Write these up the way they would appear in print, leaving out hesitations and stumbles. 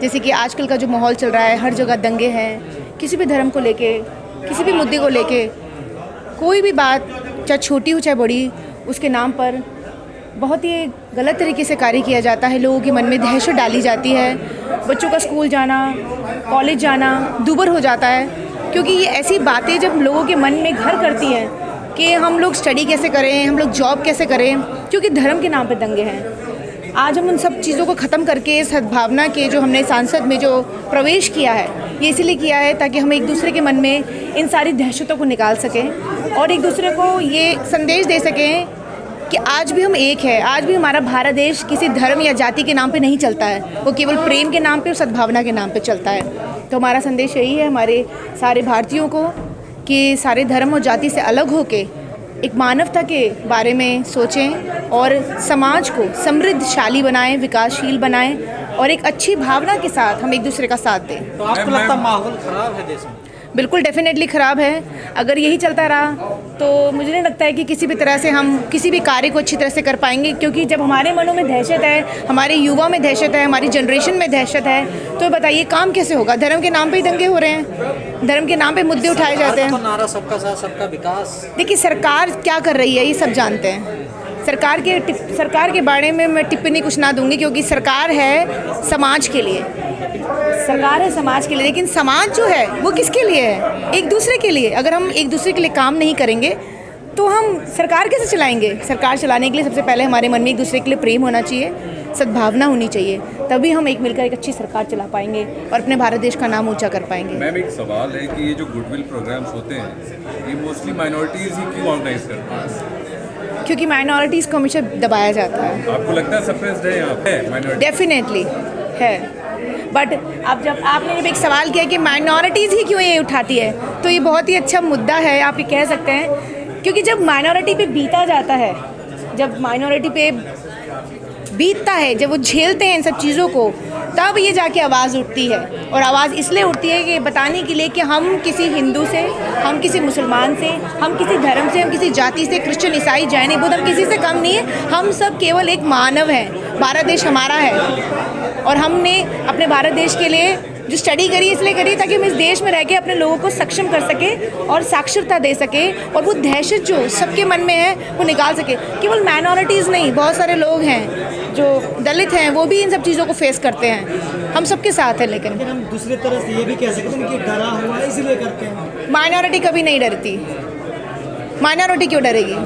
जैसे कि आजकल का जो माहौल चल रहा है, हर जगह दंगे हैं, किसी भी धर्म को लेके, किसी भी मुद्दे को लेके, कोई भी बात चाहे छोटी हो चाहे बड़ी, उसके नाम पर बहुत ही गलत तरीके से कार्य किया जाता है। लोगों के मन में दहशत डाली जाती है, बच्चों का स्कूल जाना, कॉलेज जाना दूभर हो जाता है, क्योंकि ये ऐसी बातें जब लोगों के मन में घर करती हैं कि हम लोग स्टडी कैसे करें, हम लोग जॉब कैसे करें, क्योंकि धर्म के नाम पर दंगे हैं। आज हम उन सब चीज़ों को ख़त्म करके सद्भावना के जो हमने सांसद में जो प्रवेश किया है, ये इसलिए किया है ताकि हम एक दूसरे के मन में इन सारी दहशतों को निकाल सकें और एक दूसरे को ये संदेश दे सकें कि आज भी हम एक है। आज भी हमारा भारत देश किसी धर्म या जाति के नाम पे नहीं चलता है, वो केवल प्रेम के नाम पे और सद्भावना के नाम पे चलता है। तो हमारा संदेश यही है हमारे सारे भारतीयों को कि सारे धर्म और जाति से अलग होके एक मानवता के बारे में सोचें और समाज को समृद्धशाली बनाएं, विकासशील बनाएं और एक अच्छी भावना के साथ हम एक दूसरे का साथ दें। तो आपको लगता है माहौल खराब है देश में? बिल्कुल डेफिनेटली ख़राब है। अगर यही चलता रहा तो मुझे नहीं लगता है कि किसी भी तरह से हम किसी भी कार्य को अच्छी तरह से कर पाएंगे, क्योंकि जब हमारे मनों में दहशत है, हमारे युवा में दहशत है, हमारी जनरेशन में दहशत है, तो बताइए काम कैसे होगा? धर्म के नाम पे ही दंगे हो रहे हैं, धर्म के नाम पे मुद्दे उठाए जाते हैं। तो नारा सबका साथ सबका विकास। देखिए सरकार क्या कर रही है ये सब जानते हैं। सरकार के बारे में मैं टिप्पणी कुछ ना दूंगी, क्योंकि सरकार है समाज के लिए, सरकार है समाज के लिए, लेकिन समाज जो है वो किसके लिए है? एक दूसरे के लिए। अगर हम एक दूसरे के लिए काम नहीं करेंगे तो हम सरकार कैसे चलाएंगे? सरकार चलाने के लिए सबसे पहले हमारे मन में एक दूसरे के लिए प्रेम होना चाहिए, सद्भावना होनी चाहिए, तभी हम एक मिलकर एक अच्छी सरकार चला पाएंगे और अपने भारत देश का नाम ऊंचा कर पाएंगे। मैम एक सवाल है कि ये जो गुडविल प्रोग्राम्स होते हैं ये मोस्टली माइनॉरिटीज़ ही क्यों ऑर्गेनाइज करते हैं? क्योंकि माइनॉरिटीज़ को हमेशा दबाया जाता है। आपको लगता है सप्रेस्ड है यहाँ पे माइनॉरिटी? डेफिनेटली है, बट अब जब आपने जब एक सवाल किया कि माइनॉरिटीज़ ही क्यों ये उठाती है, तो ये बहुत ही अच्छा मुद्दा है, आप ये कह सकते हैं। क्योंकि जब माइनॉरिटी पे बीता जाता है, जब माइनॉरिटी पे बीतता है, जब वो झेलते हैं इन सब चीज़ों को, तब ये जाके आवाज़ उठती है। और आवाज़ इसलिए उठती है कि बताने के लिए कि हम किसी हिंदू से, हम किसी मुसलमान से, हम किसी धर्म से, हम किसी जाति से, क्रिश्चियन, ईसाई, जैन, बुद्ध, हम किसी से कम नहीं है। हम सब केवल एक मानव हैं। भारत देश हमारा है और हमने अपने भारत देश के लिए जो स्टडी करी इसलिए करी ताकि हम इस देश में रह के अपने लोगों को सक्षम कर सके और साक्षरता दे सके और वो दहशत जो सबके मन में है वो निकाल सके। केवल माइनॉरिटीज़ नहीं, बहुत सारे लोग हैं जो दलित हैं, वो भी इन सब चीज़ों को फेस करते हैं। हम सबके साथ हैं। लेकिन हम दूसरी तरह से ये भी कह सकते हैं कि डरा हुआ है इसलिए करते हैं। माइनॉरिटी कभी नहीं डरती। माइनॉरिटी क्यों डरेगी?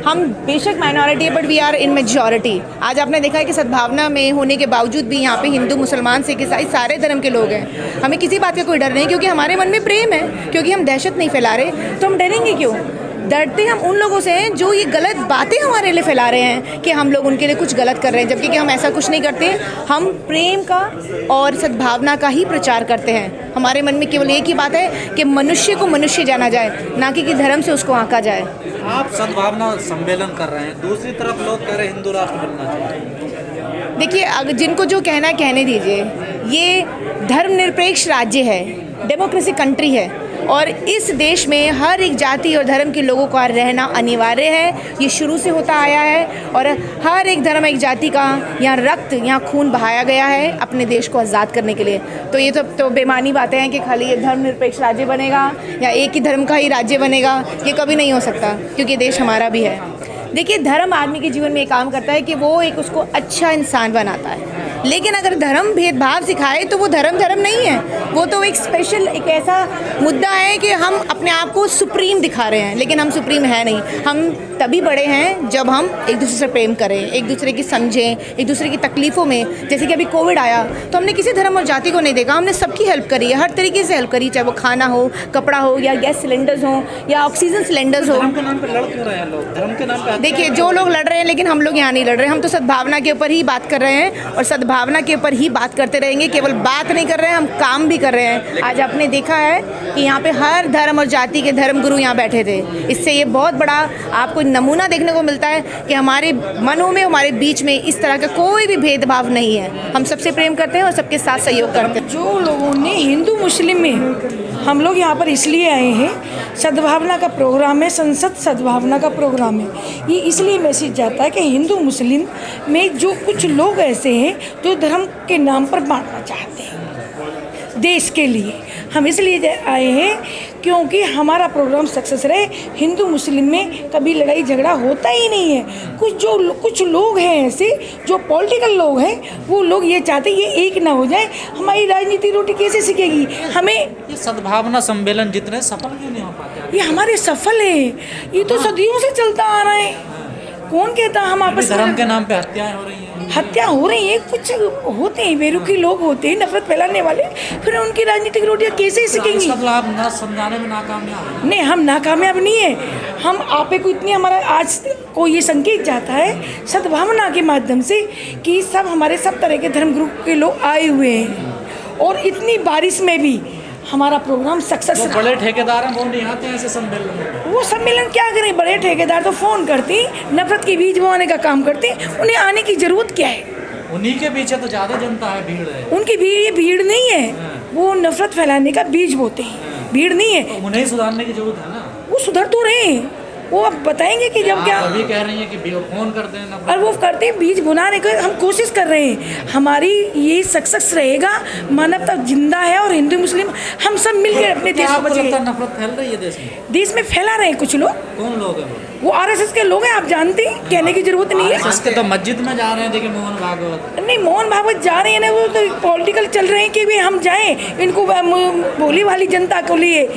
हम बेशक माइनॉरिटी है, but we are in majority. आज आपने देखा है कि सद्भावना में होने के बावजूद भी यहाँ पे हिंदू, मुसलमान, सिख, ईसाई सारे धर्म के लोग हैं। हमें किसी बात का कोई डर नहीं, क्योंकि हमारे मन में प्रेम है, क्योंकि हम दहशत नहीं फैला रहे। तो हम डरेंगे क्यों? डरते हम उन लोगों से हैं जो ये गलत बातें हमारे लिए फैला रहे हैं कि हम लोग उनके लिए कुछ गलत कर रहे हैं, जबकि कि हम ऐसा कुछ नहीं करते। हम प्रेम का और सद्भावना का ही प्रचार करते हैं। हमारे मन में केवल एक ही बात है कि मनुष्य को मनुष्य जाना जाए, ना कि धर्म से उसको आंका जाए। आप सद्भावना सम्मेलन कर रहे हैं, दूसरी तरफ लोग कह रहे हैं हिंदू राष्ट्र बनना चाहिए। देखिए, अगर जिनको जो कहना है कहने दीजिए। ये धर्मनिरपेक्ष राज्य है, डेमोक्रेसी कंट्री है और इस देश में हर एक जाति और धर्म के लोगों का रहना अनिवार्य है। ये शुरू से होता आया है और हर एक धर्म, एक जाति का यहाँ रक्त, यहाँ खून बहाया गया है अपने देश को आज़ाद करने के लिए। तो ये तो बेमानी बातें हैं कि खाली ये धर्मनिरपेक्ष राज्य बनेगा या एक ही धर्म का ही राज्य बनेगा, ये कभी नहीं हो सकता, क्योंकि देश हमारा भी है। देखिए, धर्म आदमी के जीवन में एक काम करता है कि वो एक उसको अच्छा इंसान बनाता है, लेकिन अगर धर्म भेदभाव सिखाए तो वो धर्म नहीं है। वो तो एक स्पेशल, एक ऐसा मुद्दा है कि हम अपने आप को सुप्रीम दिखा रहे हैं, लेकिन हम सुप्रीम है नहीं। हम तभी बड़े हैं जब हम एक दूसरे से प्रेम करें, एक दूसरे की समझें, एक दूसरे की तकलीफ़ों में। जैसे कि अभी कोविड आया तो हमने किसी धर्म और जाति को नहीं देखा, हमने सबकी हेल्प करी है, हर तरीके से हेल्प करी, चाहे वो खाना हो, कपड़ा हो, या गैस सिलेंडर्स हो, या ऑक्सीजन सिलेंडर्स हो। धर्म के नाम पे लड़ क्यों रहे हैं लोग? धर्म के नाम पे देखिए, जो लोग लड़ रहे हैं, लेकिन हम लोग यहाँ नहीं लड़ रहे हैं। हम तो सद्भावना के ऊपर ही बात कर रहे हैं और सद्भावना के ऊपर ही बात करते रहेंगे। केवल बात नहीं कर रहे हैं, हम काम भी भी कर रहे हैं। आज आपने देखा है कि यहाँ पे हर धर्म और जाति के धर्मगुरु यहाँ बैठे थे। इससे ये बहुत बड़ा आपको नमूना देखने को मिलता है कि हमारे मनों में, हमारे बीच में इस तरह का कोई भी भेदभाव नहीं है। हम सबसे प्रेम करते हैं और सबके साथ सहयोग करते हैं। जो लोगों ने हिंदू मुस्लिम में, हम लोग यहाँ पर इसलिए आए हैं, सद्भावना का प्रोग्राम है, संसद सद्भावना का प्रोग्राम है। ये इसलिए मैसेज जाता है कि हिंदू मुस्लिम में जो कुछ लोग ऐसे हैं जो धर्म के नाम पर बांटना चाहते हैं देश के लिए, हम इसलिए आए हैं क्योंकि हमारा प्रोग्राम सक्सेस रहे। हिंदू मुस्लिम में कभी लड़ाई झगड़ा होता ही नहीं है। कुछ लोग हैं ऐसे जो पॉलिटिकल लोग हैं, वो लोग ये चाहते हैं ये एक ना हो जाए। हमारी राजनीति रोटी कैसे सीखेगी? हमें ये सद्भावना सम्मेलन जितने सफल क्यों नहीं हो पाते? ये हमारे सफल है, ये तो सदियों से चलता आ रहा है। कौन कहता हम आपस धर्म में के नाम पे हत्याएं हो रही हैं। हत्या हो रही है? कुछ होते हैं बेरुखी लोग होते हैं, नफरत फैलाने वाले, फिर उनकी राजनीतिक रोटियां कैसे सीखेंगी? इसका मतलब आप ना समझाने में नाकामयाब हैं। नहीं, हम नाकामयाब नहीं है। हम आपे को इतनी, हमारा आज को ये संकेत जाता है सद्भावना के माध्यम से कि सब हमारे सब तरह के धर्म ग्रुप के लोग आए हुए हैं और इतनी बारिश में भी हमारा प्रोग्राम सक्सेस वो बड़े ठेकेदार हैं, वो नहीं आते हैं ऐसे सम्मेलन में। वो सम्मेलन क्या करें? बड़े ठेकेदार तो फ़ोन करते, नफरत के बीज बोने का काम करते, उन्हें आने की ज़रूरत क्या है? उन्हीं के पीछे तो ज़्यादा जनता है, भीड़ है। उनकी भीड़, ये भीड़ नहीं है, वो नफरत फैलाने का बीज बोते हैं, भीड़ नहीं है। तो उन्हें सुधारने की जरूरत है ना। वो सुधर तो रहे हैं, वो अब बताएंगे कि जब क्या। अभी कह रही है कि फोन करते हैं ना, और वो करते हैं बीज बुनाने का, हम कोशिश कर रहे हैं। हमारी ये सक्सेस रहेगा, मानवता जिंदा है और हिंदू मुस्लिम हम सब मिलकर अपने देश को बचाएंगे। नफरत फैल रही है देश में। देश में फैला रहे हैं कुछ लोग। कौन लोग हैं वो आरएसएस के लोग हैं, आप जानते हैं, कहने की जरूरत नहीं है। इसके तो मस्जिद में जा रहे हैं, देखिए मोहन भागवत। नहीं, मोहन भागवत जा रहे हैं ना, वो तो पॉलिटिकल चल रहे हैं कि भी हम जाएं, इनको भोली वाली जनता को लिए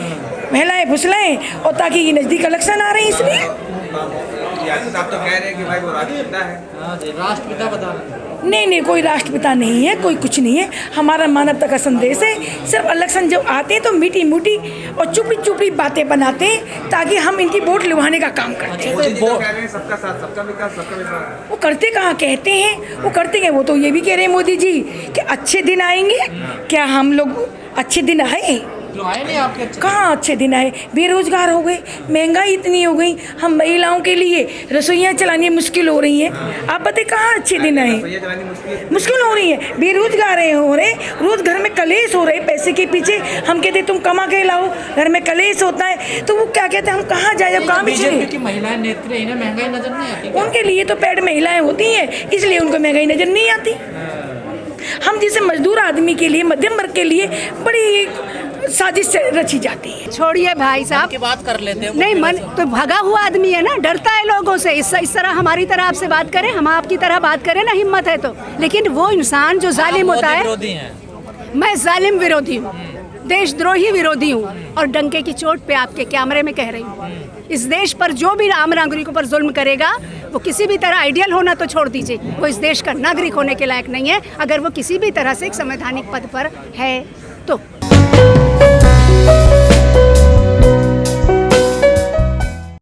महलाएं फुसलाएं, और ताकि ये नज़दीक इलेक्शन आ रहे हैं इसलिए। आप तो कह रहे हैं कि भाई वो राष्ट्रपिता है। हाँ जी, राष्ट्रपिता बता रहे हैं। नहीं, कोई राष्ट्रपिता नहीं है, कोई कुछ नहीं है। हमारा मानवता का संदेश है। सिर्फ इलेक्शन जब आते हैं तो मीठी मोटी और चुपड़ी बातें बनाते हैं ताकि हम इनकी वोट लुभाने का काम करते हैं। मोदी जी तो कह रहे हैं सबका साथ, सबका विकास, सबका विकास। वो करते कहाँ कहते हैं, वो करते हैं। वो तो ये भी कह रहे हैं मोदी जी कि अच्छे दिन आएंगे। क्या हम लोग अच्छे दिन आए? जो आए नहीं आपके अच्छे। कहाँ अच्छे दिन आए? बेरोजगार हो गए, महंगाई इतनी हो गई, हम महिलाओं के लिए रसोइयाँ चलानी मुश्किल हो रही हैं। आप बताइए कहाँ अच्छे दिन आए? मुश्किल हो रही है, बेरोजगार हो रहे, रोज घर में कलेश हो रहे पैसे के पीछे। हम कहते तुम कमा के लाओ, घर में कलेश होता है, तो वो क्या कहते हैं हम कहाँ जाए जब काम बीजेपी की महिलाएं नेत्री, इन्हें महंगाई नजर नहीं आती। उनके लिए तो पेड महिलाएं होती हैं, इसलिए उनको महंगाई नजर नहीं आती। हम जैसे मजदूर आदमी के लिए, मध्यम वर्ग के लिए बड़ी साजिश रची जाती है। छोड़िए भाई साहब की बात कर लेते हैं। नहीं, मन तो भगा हुआ आदमी है ना, डरता है लोगों से। इस तरह हमारी तरह आपसे बात करें, हम आपकी तरह बात करें ना, हिम्मत है तो। लेकिन वो इंसान जो जालिम होता है, मैं जालिम विरोधी हूँ, देशद्रोही विरोधी हूँ, और डंके की चोट पे आपके कैमरे में कह रही हूँ। इस देश पर जो भी आम नागरिकों पर जुल्म करेगा, वो किसी भी तरह आइडियल होना तो छोड़ दीजिए, वो इस देश का नागरिक होने के लायक नहीं है। अगर वो किसी भी तरह से एक संवैधानिक पद पर है तो